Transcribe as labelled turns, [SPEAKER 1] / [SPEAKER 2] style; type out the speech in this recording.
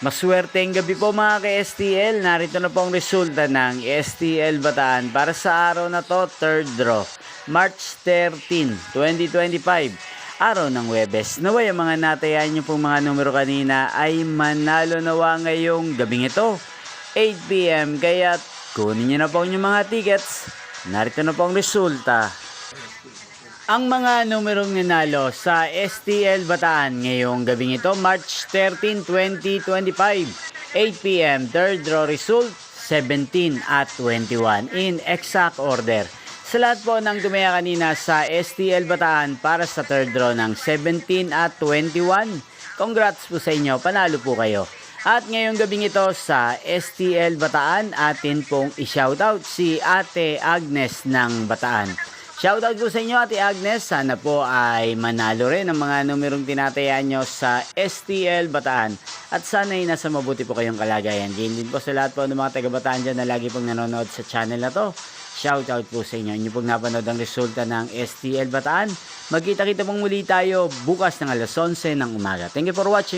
[SPEAKER 1] Maswerteng gabi po mga ka-STL. Narito na po ang resulta ng STL Bataan para sa araw na to, third draw, March 13, 2025. Araw ng Huwebes. Naway ang mga natayan nyo pong mga numero kanina ay manalo nawa ngayong gabing ito, 8 PM. Kaya kunin nyo na po yung mga tickets. Narito na po ang resulta. Ang mga numerong nanalo sa STL Bataan ngayong gabing ito, March 13, 2025, 8 PM, third draw result, 17 at 21 in exact order. Sa lahat po ng tumaya kanina sa STL Bataan para sa third draw ng 17 at 21, congrats po sa inyo, panalo po kayo. At ngayong gabing ito sa STL Bataan, atin pong i-shoutout si Ate Agnes ng Bataan. Shoutout po sa inyo Ate Agnes, sana po ay manalo rin ang mga numerong tinatayaan nyo sa STL Bataan. At sana ay nasa mabuti po kayong kalagayan. Ganyan din po sa lahat po ng mga taga-Bataan dyan na lagi pong nanonood sa channel na to. Shoutout po sa inyo. Inyo pong napanood ang resulta ng STL Bataan. Magkita-kita pong muli tayo bukas ng alas 11 ng umaga. Thank you for watching.